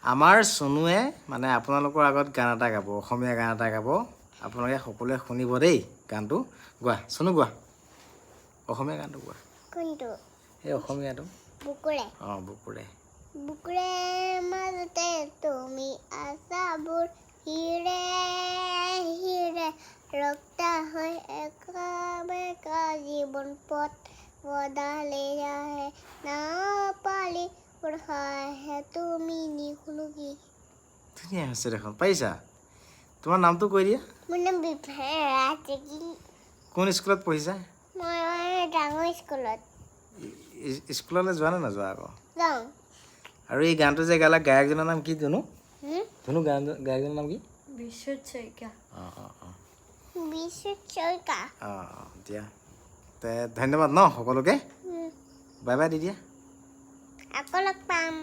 আমাৰ চনুৱে মানে আপোনালোকৰ আগত গান এটা গাব অসমীয়া গান এটা গাব আপোনালোকে সকলোৱে শুনিব দেই গানটো গোৱা চনু গোৱা অসমীয়া গানটো গোৱা কোনটো এই অসমীয়াটো বুকুৰে বুকুৰে বুকুৰে মাজতে তুমি আছাবোৰ হিৰে হিৰে ৰক্তা হৈ একা জীৱন পথ বদালে আহে নাপালি পঢ়াহে তুমি নিখুলুকি ধুনীয়া হৈছে দেখোন পাৰিছা তোমাৰ নামটো কৈ দিয়া মোৰ নাম বিভা কোন স্কুলত পঢ়িছা মই ডাঙৰ স্কুলত স্কুললৈ যোৱা নে নোযোৱা আকৌ যাওঁ আৰু এই গানটো যে গালা গায়কজনৰ নাম কি ধুনু ধুনু গায়কজনৰ নাম কি বিশ্বজিৎ শইকীয়া বিশ্বজিৎ শইকীয়া দিয়া তে ধন্যবাদ ন সকলোকে বাই বাই দি দিয়া আকৌ লগ পাম